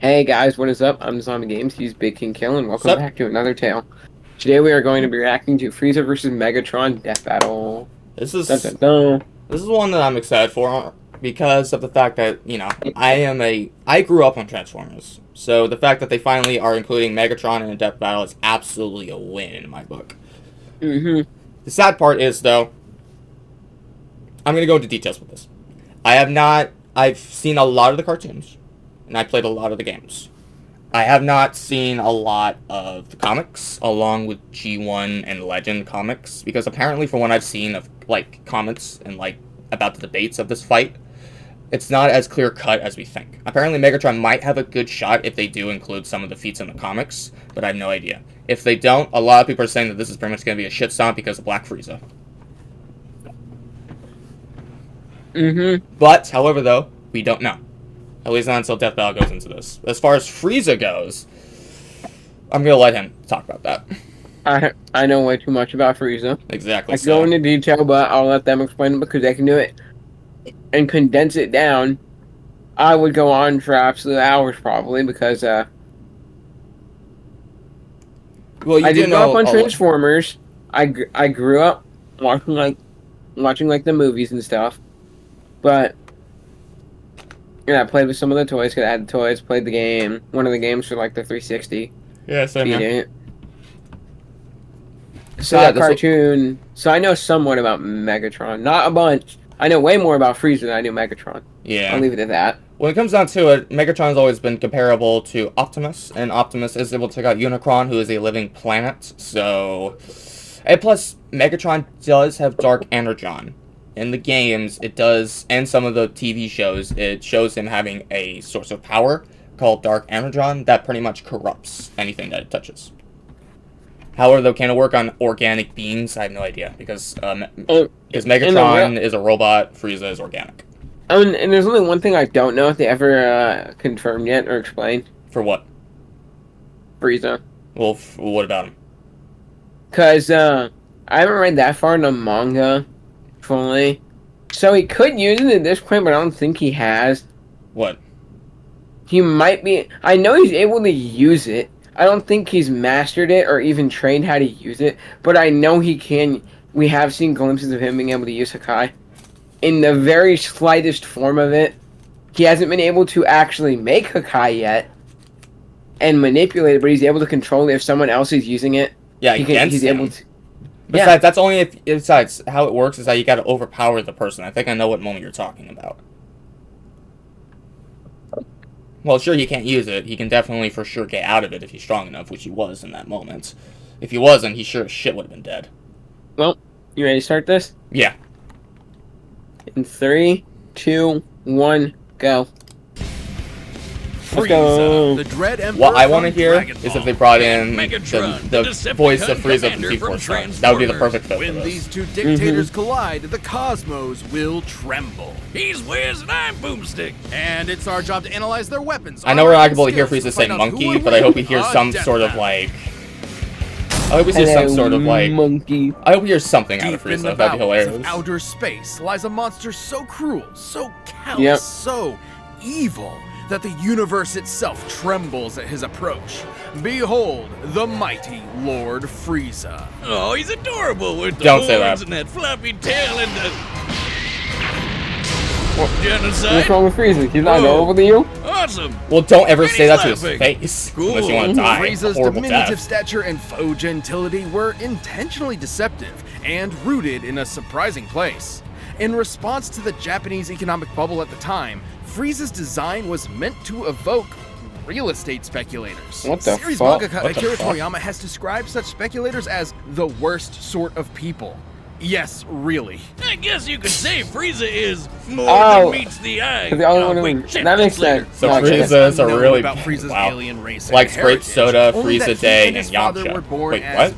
Hey guys, what is up? I'm Zombie Games, he's Big King Kill, and welcome back to another tale. Today we are going to be reacting to Frieza vs. Megatron Death Battle. This is dun, dun, dun. This is one that I'm excited for because of the fact that, I grew up on Transformers. So the fact that they finally are including Megatron in a Death Battle is absolutely a win in my book. The sad part is, though, I'm going to go into details with this. I've seen a lot of the cartoons, and I played a lot of the games. I have not seen a lot of the comics, along with G1 and Legend comics, because apparently from what I've seen of, comments and, about the debates of this fight, it's not as clear-cut as we think. Apparently Megatron might have a good shot if they do include some of the feats in the comics, but I have no idea. If they don't, a lot of people are saying that this is pretty much going to be a shit stomp because of Black Frieza. But, however, though, we don't know. At least not until Death Battle goes into this. As far as Frieza goes, I'm going to let him talk about that. I know way too much about Frieza. Exactly. I can go into detail, but I'll let them explain it because they can do it and condense it down. I would go on for absolute hours probably because well, I did grow up on Transformers. I grew up watching the movies and stuff, but yeah, I played with some of the toys. Cause I had the toys. Played the game. One of the games for the 360. Yeah, same here. So that cartoon. So I know somewhat about Megatron. Not a bunch. I know way more about Frieza than I knew Megatron. Yeah. I'll leave it at that. When it comes down to it, Megatron's always been comparable to Optimus, and Optimus is able to take out Unicron, who is a living planet. So, and plus, Megatron does have Dark Energon. In the games, it does, and some of the TV shows, it shows him having a source of power called Dark Energon that pretty much corrupts anything that it touches. However, though, can it work on organic beings? I have no idea, because Megatron is a robot, Frieza is organic. And there's only one thing I don't know if they ever confirmed yet or explained. For what? Frieza. Well, what about him? Because I haven't read that far in the manga fully. So he could use it at this point, but I don't think he has. What? He might be. I know he's able to use it. I don't think he's mastered it or even trained how to use it, but I know he can. We have seen glimpses of him being able to use Hakai. In the very slightest form of it. He hasn't been able to actually make Hakai yet and manipulate it, but he's able to control it if someone else is using it. Yeah, he's able to. Besides, that's only if. Besides, how it works is that you got to overpower the person. I think I know what moment you're talking about. Well, sure, he can't use it. He can definitely, for sure, get out of it if he's strong enough, which he was in that moment. If he wasn't, he sure as shit would have been dead. Well, you ready to start this? Yeah. In 3, 2, 1, go. Let's go. The Dread Emperor. What I want to hear is if they brought in the voice of Frieza from T4 Stars. That would be the perfect fit for this. When these two dictators collide, the cosmos will tremble. He's Wiz and I'm Boomstick. And it's our job to analyze their weapons. I know we're not going to hear Frieza say monkey, but I hope we hear some sort of I hope we see some sort of monkey. I hope we hear something out of Frieza. That'd be hilarious. Of outer space lies a monster so cruel, so callous, so evil that the universe itself trembles at his approach. Behold, the mighty Lord Frieza. Oh, he's adorable with the horns and that fluffy tail and the genocide. What's wrong with Frieza? He's not adorable to you? Awesome. Well, don't ever say that to his face. Cool. Unless you want to die. Frieza's diminutive stature and faux gentility were intentionally deceptive and rooted in a surprising place. In response to the Japanese economic bubble at the time, Frieza's design was meant to evoke real estate speculators. What the Series fuck? mangaka Akira Toriyama has described such speculators as the worst sort of people. Yes, really. I guess you could say Frieza is more than meets the eye. That makes sense. So Frieza is a really alien race. Likes grape soda, Frieza Day, and Yamcha. Wait, what?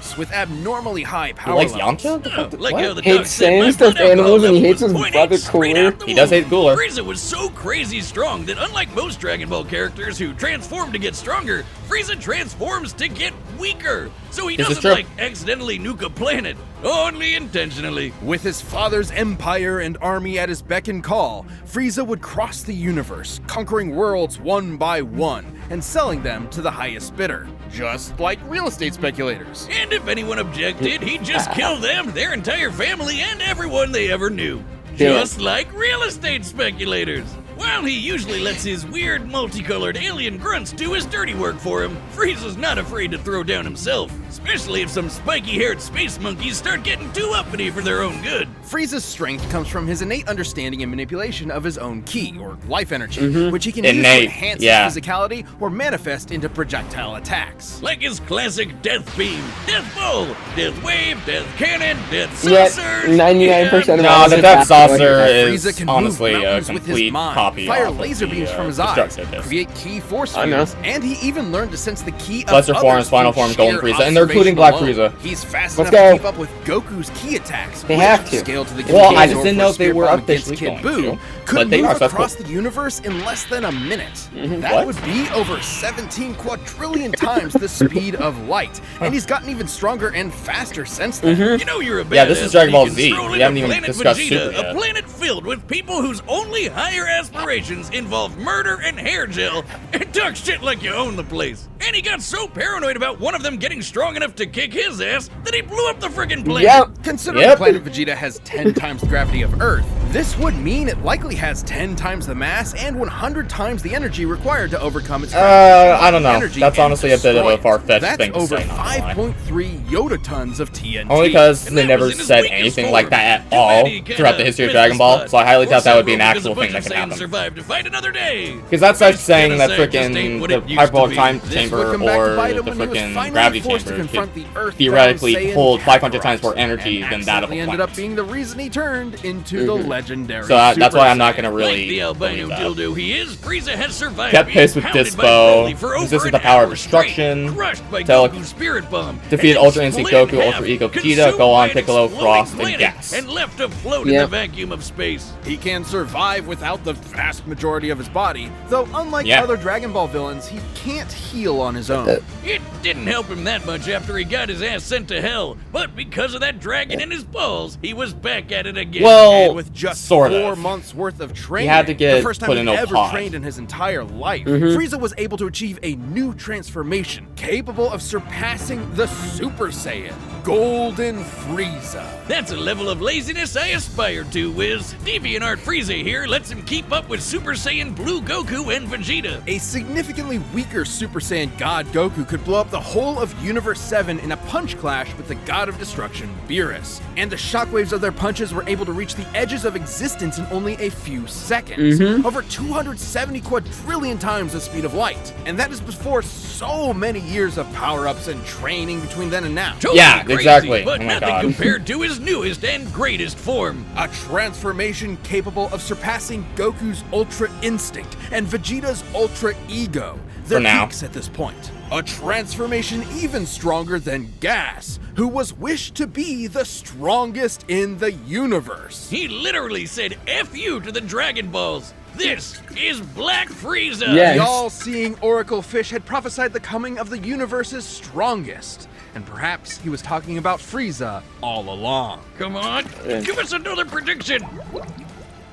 Tyrants with abnormally high power likes levels. Yamcha? Like how the Hates dog said, saying my stuffed blood alcohol animals and he level hates was his 0.8 brother straight Cooler. out the He does womb. hate Cooler. Frieza was so crazy strong that unlike most Dragon Ball characters who transform to get stronger, Frieza transforms to get weaker. So he This is doesn't true. like accidentally nuke a planet, only intentionally. With his father's empire and army at his beck and call, Frieza would cross the universe, conquering worlds one by one and selling them to the highest bidder, just like real estate speculators. And if anyone objected, he'd just kill them, their entire family, and everyone they ever knew. Just like real estate speculators. While he usually lets his weird, multicolored alien grunts do his dirty work for him, Frieza's not afraid to throw down himself, especially if some spiky-haired space monkeys start getting too uppity for their own good. Frieza's strength comes from his innate understanding and manipulation of his own ki, or life energy, which he can use to Innate, enhance yeah. his physicality or manifest into projectile attacks. Like his classic Death Beam, Death Bowl, Death Wave, Death Cannon, Death Yet, Saucer. 99% of No, all the is Death back. Saucer Frieza is can move honestly a mountains with his complete mind, copy fire off of laser the, beams from his eyes, Destructive Disc. create key force I know. fields, and he even learned to sense the key of Lesser others forms, final through form, Golden sheer Frieza, and they're including Black observation alone. Frieza. He's fast Let's enough go. to keep up with Goku's key attacks. They which, have to. scaled to the Well, I King just didn't know if they were Spirit Bomb officially against Kid going Buu, to, could but they move are, so that's across cool. the universe in less than a minute. That What? would be over 17 quadrillion times the speed of light, and he's gotten even stronger and faster since then. You know you're a badass Yeah, this is Dragon when Ball you can Z. stroll We into haven't even Planet discussed Vegeta, Super a yet. planet filled with people whose only higher aspirations involve murder and hair gel, and talk shit like you own the place. And he got so paranoid about one of them getting strong enough to kick his ass that he blew up the friggin' planet. Yep. Considering Yep. Planet Vegeta has 10 times the gravity of Earth, this would mean it likely has 10 times the mass and 100 times the energy required to overcome its gravity. I don't know. Energy That's and honestly a bit of a destroy it. far-fetched That's thing to over say, not gonna lie. 5.3 Yotatons of TNT. Only because And they that never was in his said weakest anything form. like that at Too all bad he kinda throughout the history of missed Dragon his Ball, spot. so I highly Or doubt that would be an several because a actual thing bunch that of can Saiyans happen. survived to fight another day. Because that's like saying that Genocide just ain't freaking what the it used to hyperbolic be. time This chamber would come back to or bite the him when he was freaking finally gravity forced to chamber confront could the Earth theoretically Saiyan hold 500 Kakarot, times more energy and than that of a accidentally ended planet. up being the reason he turned into the legendary So that's Super why I'm not Saiyan. gonna Like really the albino believe that. dildo he is, Frieza has survived Kept being pace with pounded by Dispo, Broly for over resisted an the power of hour straight, destruction, crushed by Tele- Goku's Spirit Bomb, defeated and then Ultra Instinct split in Goku, half, Ultra Ego Vegeta, consumed Gohan, by an Piccolo, exploding Frost, and planet, Gas. and left afloat in Yep. the vacuum of space. He can survive without the vast majority of his body, though unlike Yeah. other Dragon Ball villains, he can't heal on his own. It didn't help him that much after he got his ass sent to hell, but because of that dragon in his balls, he was back at it again. Well, And with just sort 4 of. months worth of training, had to get the first time put he in a ever pod. trained in his entire life, Frieza was able to achieve a new transformation capable of surpassing the Super Saiyan, Golden Frieza. That's a level of laziness I aspire to, Wiz. DeviantArt Frieza here lets him keep up with Super Saiyan Blue Goku and Vegeta. A significantly weaker Super Saiyan God Goku could blow up the whole of Universe 7 in a punch clash with the God of Destruction, Beerus. And the shockwaves of their punches were able to reach the edges of existence in only a few seconds. Over 270 quadrillion times the speed of light. And that is before so many years of power-ups and training between then and now. Totally Yeah, crazy, exactly. But Oh my nothing God. compared to his newest and greatest form. A transformation capable of surpassing Goku's Ultra Instinct and Vegeta's Ultra Ego. They're For now. peaks at this point. A transformation even stronger than Gas, who was wished to be the strongest in the universe. He literally said F you to the Dragon Balls. This is Black Frieza. Yes. The all-seeing Oracle Fish had prophesied the coming of the universe's strongest. And perhaps he was talking about Frieza all along. Come on, give us another prediction.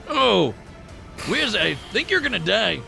Oh, Wiz, I think you're gonna die.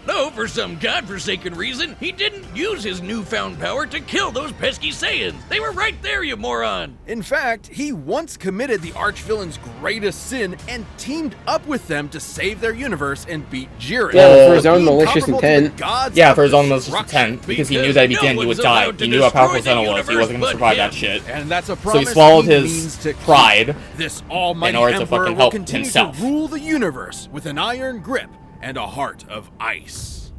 No, for some godforsaken reason, he didn't use his newfound power to kill those pesky Saiyans. They were right there, you moron. In fact, he once committed the archvillain's greatest sin and teamed up with them to save their universe and beat Jiren. Yeah, for his own Being malicious comparable to the intent. gods Yeah, of for his own malicious destruction. intent, because he knew that if he didn't, he would die. He knew how powerful Senna was. He wasn't going to survive that shit. And that's a So promise he swallowed means his to keep. pride This almighty in order to emperor fucking will help continue himself. to rule the universe with an iron grip and a heart of ice.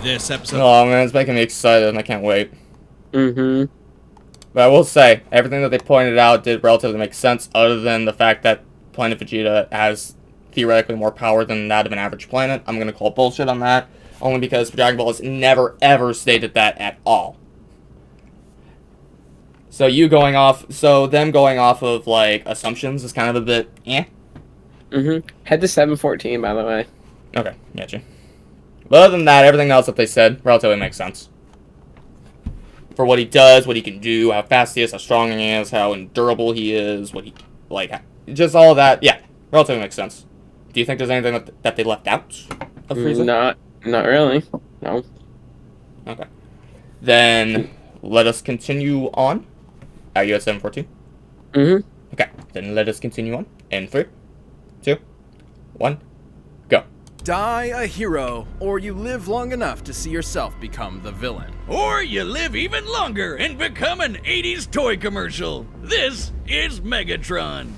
This episode. Oh man, it's making me excited and I can't wait. Mm-hmm. But I will say, everything that they pointed out did relatively make sense, other than the fact that Planet Vegeta has theoretically more power than that of an average planet. I'm gonna call bullshit on that. Only because Dragon Ball has never, ever stated that at all. So them going off of, like, assumptions is kind of a bit, eh? Head to 714, by the way. Okay, gotcha. But other than that, everything else that they said relatively makes sense. For what he does, what he can do, how fast he is, how strong he is, how endurable he is, what he, like, just all of that, yeah, relatively makes sense. Do you think there's anything that they left out of Frieza? Not really. No. Okay. Then, let us continue on. Are you at 714? Okay, then let us continue on. In 3, 2, 1, go. Die a hero, or you live long enough to see yourself become the villain. Or you live even longer and become an 80s toy commercial. This is Megatron.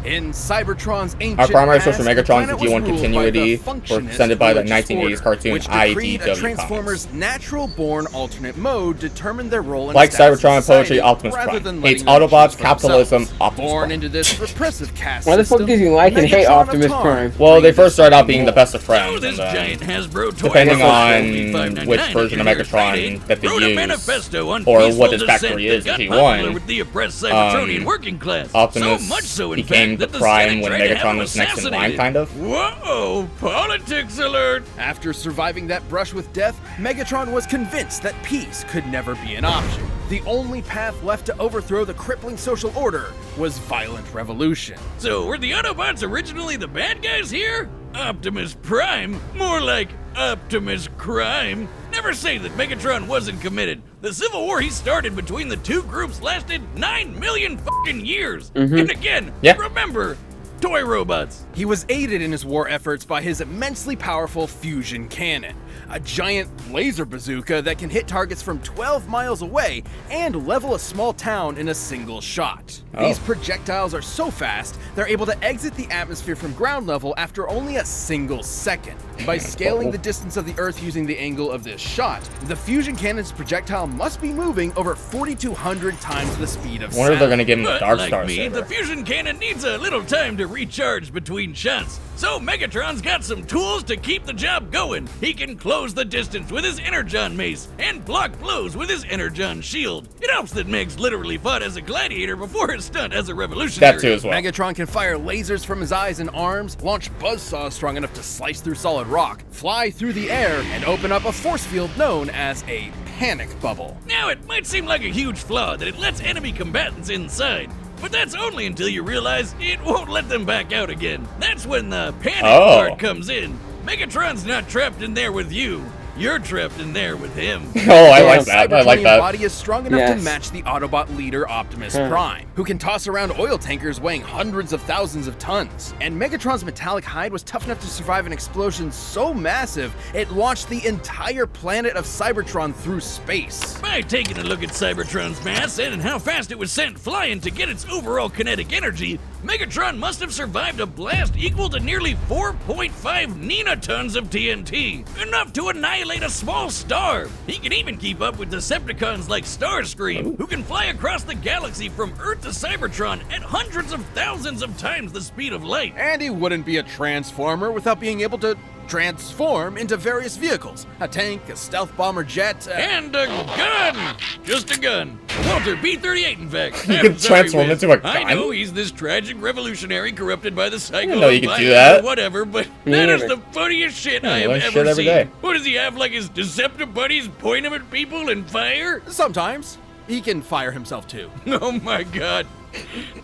In Cybertron's ancient Our primary source past, for the Megatron's planet is was D1 ruled continuity, by the Functionist presented by the religious 1980s order, cartoon which decreed IDW a Transformer's natural-born alternate mode determined their role in like status Cybertron society, poetry, Optimus rather Prime than hates letting them Autobots, choose for capitalism, themselves. Optimus Born Prime. into this repressive caste Why the fuck system, does he like and hate Megatron Optimus of Tarn Prime? Well, they dreamed first of started out something being the more. best of So friends, this and giant then, Hasbro toy depending robot, on which version of Megatron that they wrote a use, manifesto on or peaceful what his dissent backstory that is got if he popular won, with the oppressed Cybertronian working class. Optimus so much so, in became fact, the that the Prime Senate when tried to have Megatron him was next in line, assassinated. kind of. Whoa, politics alert! After surviving that brush with death, Megatron was convinced that peace could never be an option. The only path left to overthrow the crippling social order was violent revolution. So were the Autobots originally the bad guys here? Optimus Prime? More like Optimus Crime? Never say that Megatron wasn't committed. The civil war he started between the two groups lasted 9 million fucking years. And again, remember, toy robots. He was aided in his war efforts by his immensely powerful fusion cannon, a giant laser bazooka that can hit targets from 12 miles away and level a small town in a single shot. These projectiles are so fast, they're able to exit the atmosphere from ground level after only a single second. By scaling the distance of the Earth using the angle of this shot, the fusion cannon's projectile must be moving over 4,200 times the speed of I wonder if they're sound. gonna give him the But Dark like Star me, saber. the fusion cannon needs a little time to recharge between shots. So Megatron's got some tools to keep the job going. He can close the distance with his Energon mace and block blows with his Energon shield. It helps that Megs literally fought as a gladiator before his stunt as a revolutionary. That too as well. Megatron can fire lasers from his eyes and arms, launch buzzsaws strong enough to slice through solid rock, fly through the air, and open up a force field known as a panic bubble. Now, it might seem like a huge flaw that it lets enemy combatants inside, but that's only until you realize it won't let them back out again. That's when the panic part comes in. Megatron's not trapped in there with you. You're trapped in there with him. Oh, I like that. I like Cybertronian that. body is strong enough to Yes. match the Autobot leader Optimus Prime, who can toss around oil tankers weighing hundreds of thousands of tons. And Megatron's metallic hide was tough enough to survive an explosion so massive, it launched the entire planet of Cybertron through space. By taking a look at Cybertron's mass and how fast it was sent flying to get its overall kinetic energy, Megatron must have survived a blast equal to nearly 4.5 ninotons of TNT, enough to annihilate a small star. He can even keep up with Decepticons like Starscream, who can fly across the galaxy from Earth to Cybertron at hundreds of thousands of times the speed of light. And he wouldn't be a Transformer without being able to transform into various vehicles. A tank, a stealth bomber jet, And a gun! Just a gun. Walter B-38, in fact. He I'm can sorry, transform Wiz. into a I gun? know he's this tragic revolutionary corrupted by the cycle didn't know of you could do violence that. or whatever, but Me that is neither. the funniest shit Yeah, I you have learn ever shit every seen. day. What does he have, like his Deceptive buddies point him at people and fire? sometimes he can fire himself too. Oh my god.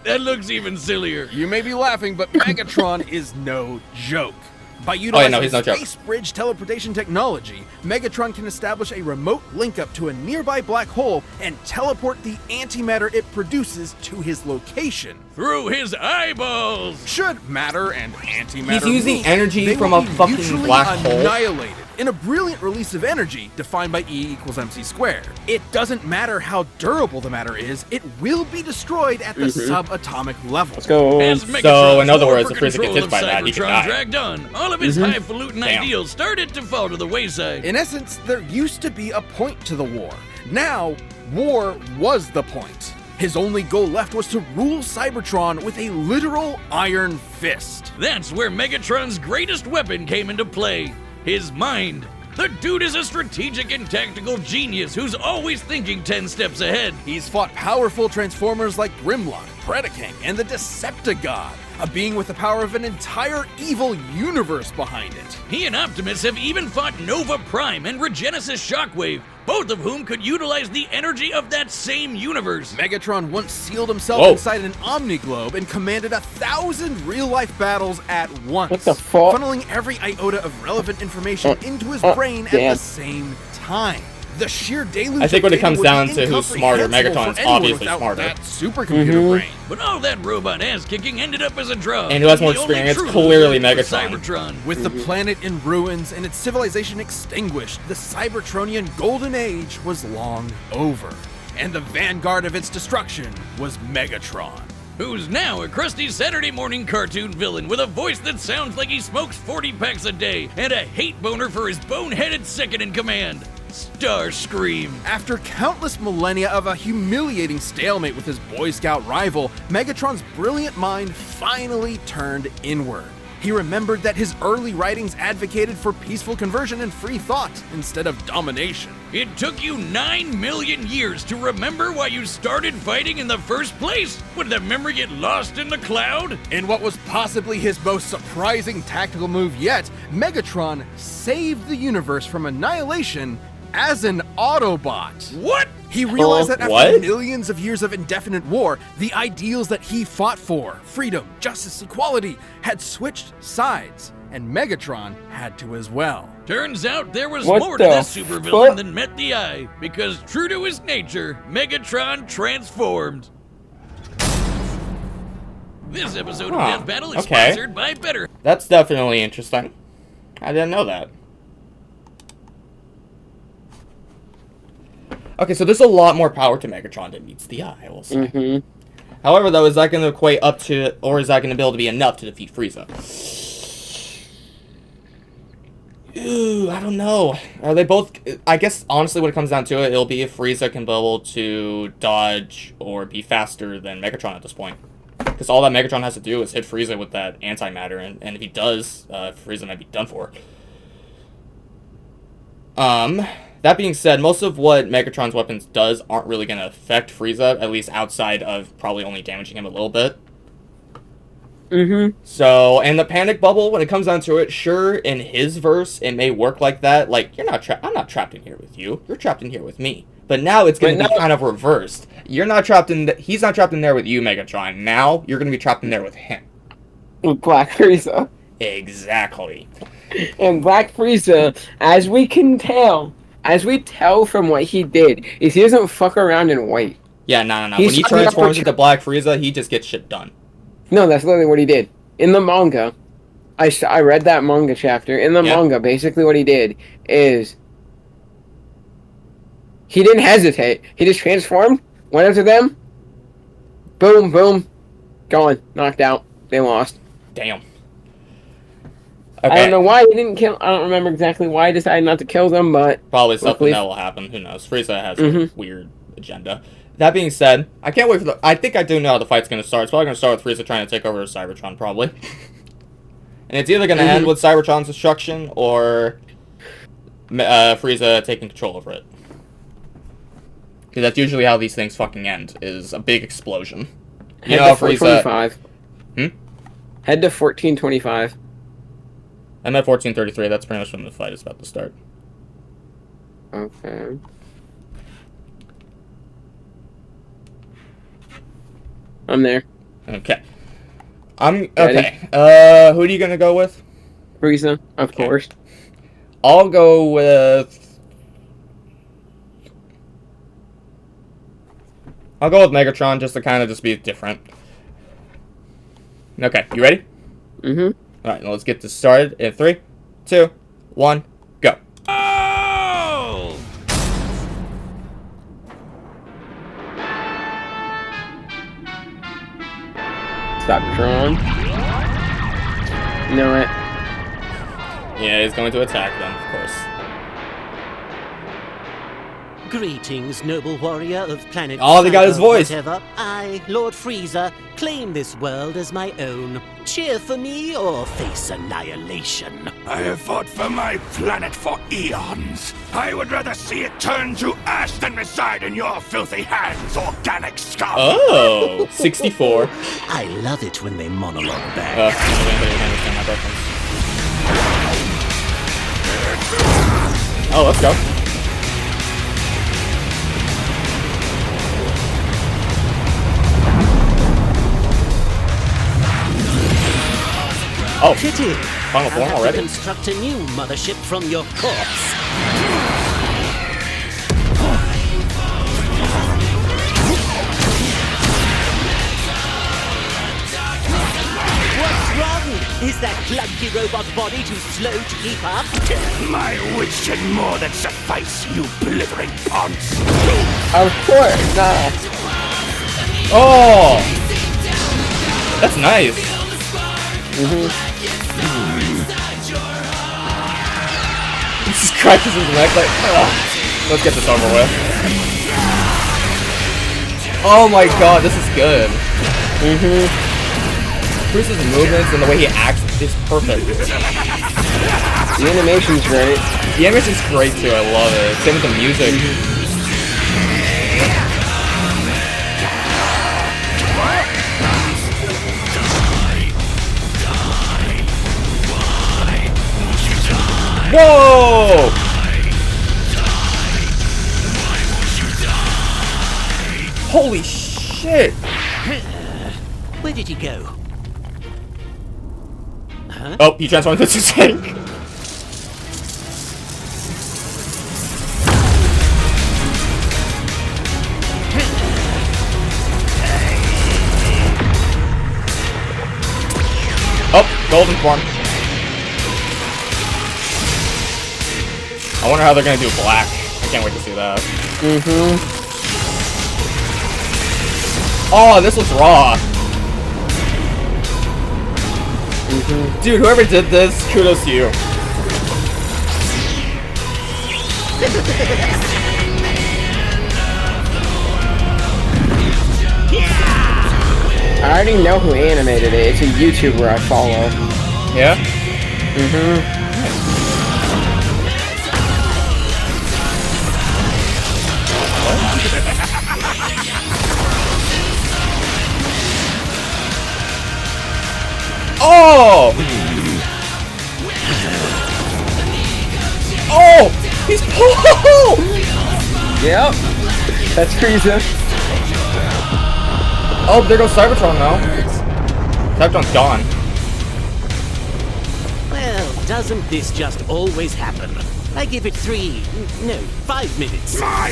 That looks even sillier. You may be laughing, but Megatron is no joke. By utilizing he's no joke. space bridge teleportation technology, Megatron can establish a remote link up to a nearby black hole and teleport the antimatter it produces to his location. Through his eyeballs. Should matter and antimatter He's using meet, energy they from will a be fucking mutually black hole. annihilated in a brilliant release of energy defined by E equals MC squared. It doesn't matter how durable the matter is, it will be destroyed at the subatomic level. Let's go. As So, Megatron's in other war words, for if Frieza control gets hit of by that, he can Cybertron die. dragged on, all of his highfalutin Damn. ideals started to fall to the wayside. In essence, there used to be a point to the war. Now, war was the point. His only goal left was to rule Cybertron with a literal iron fist. That's where Megatron's greatest weapon came into play. His mind. The dude is a strategic and tactical genius who's always thinking 10 steps ahead. He's fought powerful Transformers like Grimlock, Predaking, and the Decepticon, a being with the power of an entire evil universe behind it. He and Optimus have even fought Nova Prime and Regenesis Shockwave, both of whom could utilize the energy of that same universe. Megatron once sealed himself inside an Omniglobe and commanded 1,000 real-life battles at once. What the fuck? Funneling every iota of relevant information into his brain at the same time. The sheer deluge I think when it comes would down be to who's smarter, incomprehensible Megatron's for anyone obviously without smarter. that supercomputer brain. But all that robot ass-kicking ended up as a draw. And who has more The only experience? true Clearly loser for Megatron. Cybertron. With the planet in ruins and its civilization extinguished, the Cybertronian Golden Age was long over. And the vanguard of its destruction was Megatron. Who's now a crusty Saturday morning cartoon villain with a voice that sounds like he smokes 40 packs a day and a hate boner for his boneheaded second in command, Starscream. After countless millennia of a humiliating stalemate with his Boy Scout rival, Megatron's brilliant mind finally turned inward. He remembered that his early writings advocated for peaceful conversion and free thought instead of domination. It took you 9 million years to remember why you started fighting in the first place? Would that memory get lost in the cloud? In what was possibly his most surprising tactical move yet, Megatron saved the universe from annihilation as an Autobot. What? He realized that after What? millions of years of indefinite war, the ideals that he fought for, freedom, justice, equality, had switched sides, and Megatron had to as well. Turns out there was What more to the that supervillain fuck? than met the eye, because true to his nature, Megatron transformed. This episode of Huh, Death Battle is okay. sponsored by Better. That's definitely interesting. I didn't know that. Okay, so there's a lot more power to Megatron than meets the eye, I will say. Mm-hmm. However, though, is that going to equate up to, or is that going to be able to be enough to defeat Frieza? Ooh, I don't know. Are they both... I guess, honestly, when it comes down to it, it'll be if Frieza can be able to dodge or be faster than Megatron at this point. Because all that Megatron has to do is hit Frieza with that antimatter, and if he does, Frieza might be done for. That being said, most of what Megatron's weapons does aren't really going to affect Frieza, at least outside of probably only damaging him a little bit. Mm-hmm. So, and the panic bubble, when it comes down to it, sure, in his verse, it may work like that. Like, I'm not trapped in here with you. You're trapped in here with me. But now it's going to be kind of reversed. You're not trapped in... He's not trapped in there with you, Megatron. Now, you're going to be trapped in there with him. With Black Frieza. Exactly. And Black Frieza, as we tell from what he did, is he doesn't fuck around and wait. Yeah, no. When He's he transforms into Black Frieza, he just gets shit done. No, that's literally what he did. In the manga, I read that manga chapter. In the manga, basically what he did is he didn't hesitate. He just transformed, went up to them, boom, boom, gone, knocked out. They lost. Damn. Okay. I don't know why he didn't kill. I don't remember exactly why he decided not to kill them, but probably something that will happen. Who knows? Frieza has a weird agenda. That being said, I can't wait for the... I think I do know how the fight's going to start. It's probably going to start with Frieza trying to take over Cybertron, probably. And it's either going to end with Cybertron's destruction or Frieza taking control over it. Because that's usually how these things fucking end, is a big explosion. You know how Frieza... Head to 1425. I'm at 1433. That's pretty much when the fight is about to start. Okay. I'm there. Okay. Okay. Who are you gonna go with? Frieza, of course. I'll go with... Megatron, just to kind of just be different. Okay, you ready? Mm-hmm. Alright, let's get this started in 3, 2, 1, go. Oh! Cybertron. You know what? Yeah, he's going to attack them, of course. Greetings, noble warrior of planet Oh, they got his Cyber voice. Whatever. I, Lord Frieza, claim this world as my own. cheer for me or face annihilation? I have fought for my planet for eons. I would rather see it turn to ash than reside in your filthy hands, organic scum. Oh, 64. I love it when they monologue back. I don't really understand my reference. Oh, let's go. Oh, Pity. final I'll form have already? to construct a new mothership from your corpse. What's wrong? Is that clunky robot body too slow to keep up? My wits should more than suffice, you blithering ponce. Of course not. Oh! That's nice. He just cracks his neck like, ugh. Let's get this over with. Oh my god, this is good. Bruce's movements and the way he acts is perfect. The animation's great. The animation's great too, I love it. Same with the music. Whoa! Holy shit! Where did you go? Huh? Oh, he transformed into a tank. Oh, golden form. I wonder how they're gonna do black. I can't wait to see that. Oh, this looks raw. Dude, whoever did this, kudos to you. I already know who animated it. It's a YouTuber I follow. Yeah? Oh! Oh! He's Paul! Yep. That's Frieza. Oh, there goes Cybertron now. Cybertron's gone. Well, doesn't this just always happen? I give it 5 minutes. I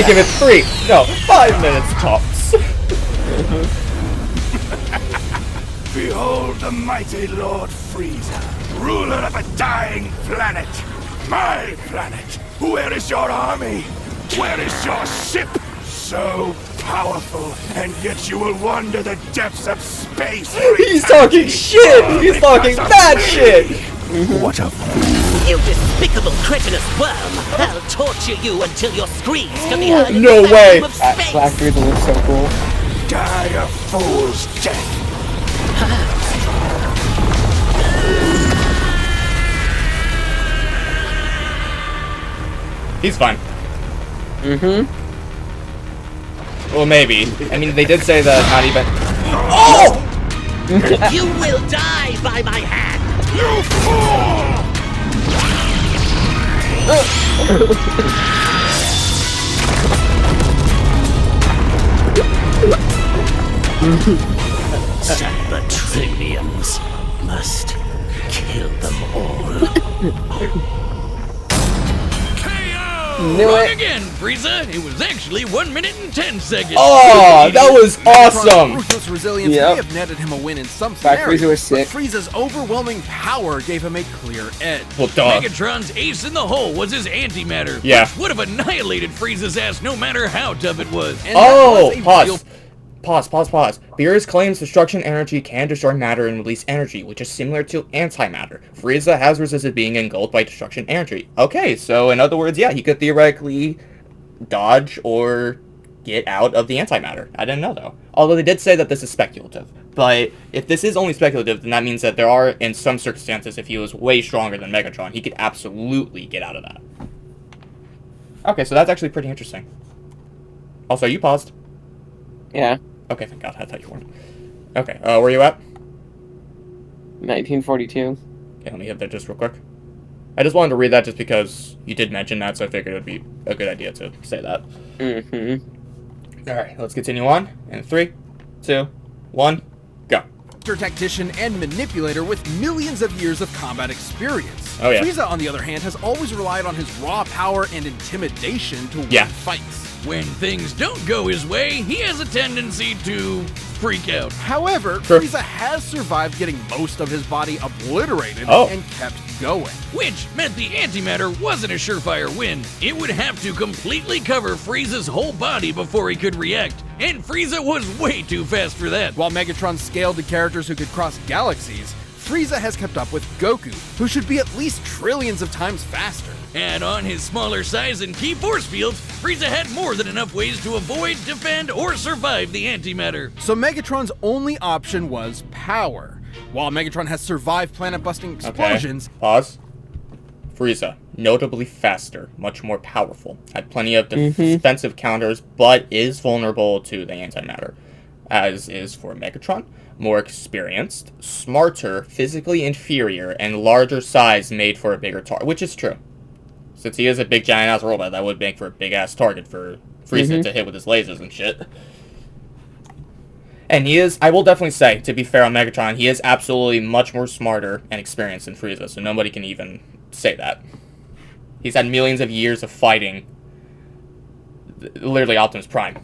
give it 3, no, 5 minutes tops. Behold the mighty Lord Frieza, ruler of a dying planet. My planet. Where is your army? Where is your ship? So powerful, and yet you will wander the depths of space. He's talking shit! He's talking bad shit! What a You despicable cretinous worm! I'll torture you until your screams can be heard in No the way. vacuum of That space! Black Frieza looks so cool. die a fool's death. He's fine. Well, maybe. I mean, they did say that not even... Oh! You will die by my hand! You fool! Sabatrinians must kill them all. Knew Wrong it. again, Frieza. It was actually 1 minute and 10 seconds. Oh, that was awesome! Ruthless resilience Yep. may have netted him a win in some Black scenarios, Frieza was sick. but Frieza's overwhelming power gave him a clear edge. Well, duh. Megatron's ace in the hole was his antimatter, Yeah. which would have annihilated Frieza's ass no matter how tough it was. And Oh! that was a real- Pause. Beerus claims destruction energy can destroy matter and release energy, which is similar to antimatter. Frieza has resisted being engulfed by destruction energy. Okay, so in other words, yeah, he could theoretically dodge or get out of the antimatter. I didn't know, though. Although they did say that this is speculative. But if this is only speculative, then that means that there are, in some circumstances, if he was way stronger than Megatron, he could absolutely get out of that. Okay, so that's actually pretty interesting. Also, you paused. Yeah. Okay, thank God. I thought you weren't. Okay, where are you at? 1942. Okay, let me hit that just real quick. I just wanted to read that just because you did mention that, so I figured it would be a good idea to say that. Mm-hmm. Alright, let's continue on. In 3, 2, 1, go. Tactician and manipulator with millions of years of combat experience. Oh, yeah. Frieza, on the other hand, has always relied on his raw power and intimidation to win fights. When things don't go his way, he has a tendency to freak out. However, Sure. Frieza has survived getting most of his body obliterated Oh. and kept going. Which meant the antimatter wasn't a surefire win. It would have to completely cover Frieza's whole body before he could react, and Frieza was way too fast for that. While Megatron scaled to characters who could cross galaxies, Frieza has kept up with Goku, who should be at least trillions of times faster. Add on his smaller size and key force fields, Frieza had more than enough ways to avoid, defend, or survive the antimatter. So Megatron's only option was power. While Megatron has survived planet-busting explosions, Okay. Pause. Frieza, notably faster, much more powerful, had plenty of defensive counters, but is vulnerable to the antimatter, as is for Megatron. More experienced, smarter, physically inferior, and larger size made for a bigger target, which is true. Since he is a big giant ass robot, that would make for a big ass target for Frieza to hit with his lasers and shit. And he is, I will definitely say, to be fair on Megatron, he is absolutely much more smarter and experienced than Frieza, so nobody can even say that. He's had millions of years of fighting, literally Optimus Prime.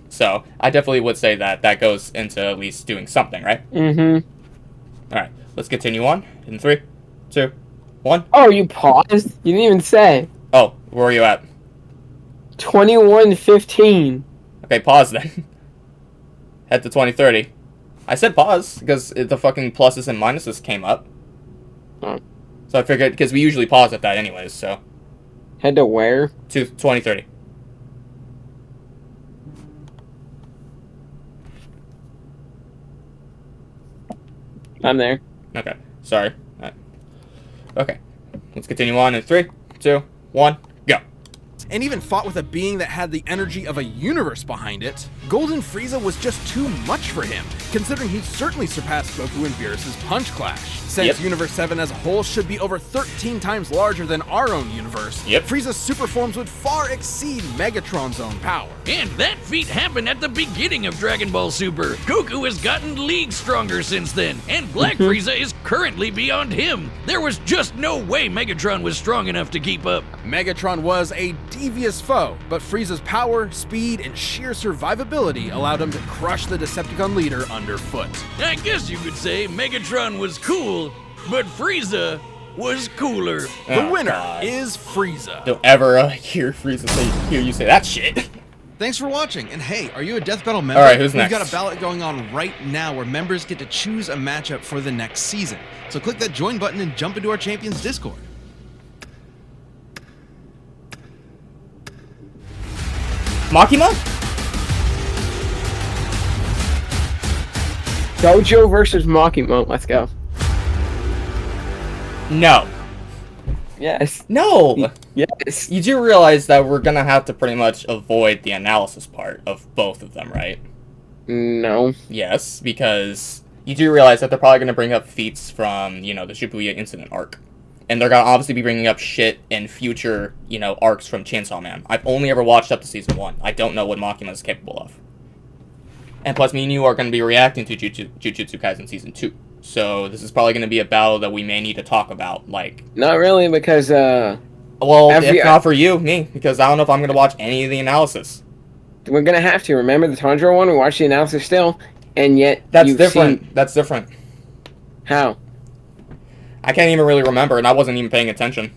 So, I definitely would say that that goes into at least doing something, right? Mm-hmm. Alright, let's continue on. In 3, 2, 1. Oh, you paused? You didn't even say. Oh, where are you at? 21:15. Okay, pause then. Head to 2030. I said pause, because the fucking pluses and minuses came up. Oh. So I figured, because we usually pause at that anyways, so. Head to where? To 2030. I'm there. Okay, sorry. Okay, let's continue on in 3, 2, 1, go. and even fought with a being that had the energy of a universe behind it, Golden Frieza was just too much for him, considering he certainly surpassed Goku and Beerus' Punch Clash. Since Universe 7 as a whole should be over 13 times larger than our own universe, Frieza's super forms would far exceed Megatron's own power. And that feat happened at the beginning of Dragon Ball Super. Goku has gotten leagues stronger since then, and Black Frieza is currently beyond him. There was just no way Megatron was strong enough to keep up. Megatron was a devious foe, but Frieza's power, speed, and sheer survivability allowed him to crush the Decepticon leader underfoot. I guess you could say Megatron was cool, but Frieza was cooler. The winner is Frieza. Don't ever hear you say that shit. Thanks for watching, and hey, are you a Death Battle member? Alright, who's next? We've got a ballot going on right now where members get to choose a matchup for the next season. So click that join button and jump into our Champions Discord. Makima? Dojo versus Makima. Let's go. No. Yes. No! Yes. You do realize that we're gonna have to pretty much avoid the analysis part of both of them, right? No. Yes, because you do realize that they're probably gonna bring up feats from, the Shibuya Incident arc. And they're gonna obviously be bringing up shit in future, arcs from Chainsaw Man. I've only ever watched up to Season 1. I don't know what Makima is capable of. And plus, me and you are gonna be reacting to Jujutsu Kaisen Season 2. So, this is probably gonna be a battle that we may need to talk about, Not really, because, well, if not for you, me, because I don't know if I'm gonna watch any of the analysis. we're gonna have to. Remember the Tanjiro one? We watched the analysis still, and yet That's you've different. seen... That's different. How? I can't even really remember, and I wasn't even paying attention.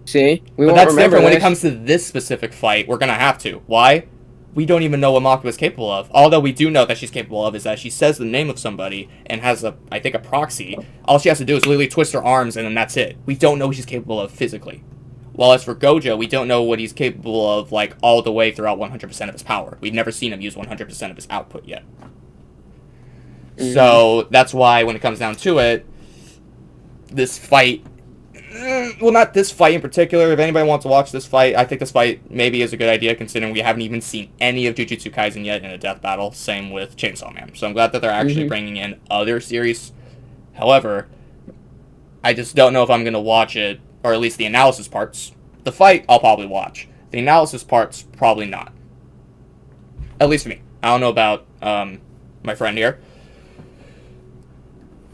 See? We But won't that's remember different when it this. comes to this specific fight. We're gonna have to. Why? We don't even know what Makima is capable of. All that we do know that she's capable of is that she says the name of somebody and has I think a proxy. All she has to do is literally twist her arms and then that's it. We don't know what she's capable of physically. While as for Gojo, we don't know what he's capable of, like, all the way throughout 100% of his power. We've never seen him use 100% of his output yet. So, that's why, when it comes down to it, this fight... Well, not this fight in particular. If anybody wants to watch this fight, I think this fight maybe is a good idea, considering we haven't even seen any of Jujutsu Kaisen yet in a death battle. Same with Chainsaw Man. So I'm glad that they're actually bringing in other series. However, I just don't know if I'm going to watch it, or at least the analysis parts. The fight, I'll probably watch. The analysis parts, probably not. At least for me. I don't know about my friend here.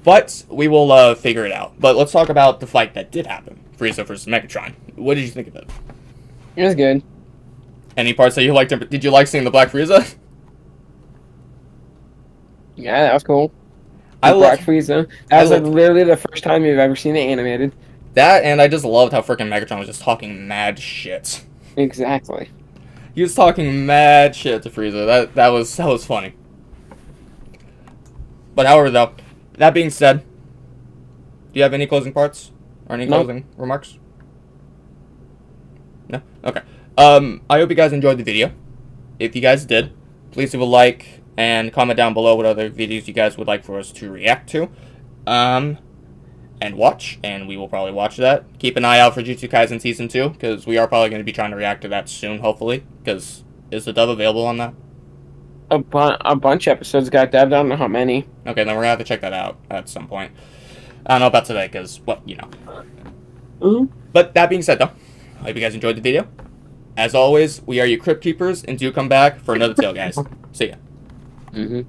But we will figure it out. But let's talk about the fight that did happen. Frieza versus Megatron. What did you think of it? It was good. Any parts that you liked? Did you like seeing the Black Frieza? Yeah, that was cool. I Black love Frieza. That was like literally the first time you've ever seen it animated. that, and I just loved how freaking Megatron was just talking mad shit. Exactly. He was talking mad shit to Frieza. That was funny. But however, though, that being said, do you have any closing parts or any closing remarks? No? Okay. I hope you guys enjoyed the video. If you guys did, please leave a like and comment down below what other videos you guys would like for us to react to. And watch, and we will probably watch that. Keep an eye out for Jujutsu Kaisen Season 2, because we are probably going to be trying to react to that soon, hopefully, because is the dub available on that? A bunch of episodes got dubbed. I don't know how many. Okay, then we're going to have to check that out at some point. I don't know about today, because, well, you know. But that being said, though, I hope you guys enjoyed the video. As always, we are your Crypt Keepers, and do come back for another tale, guys. See ya.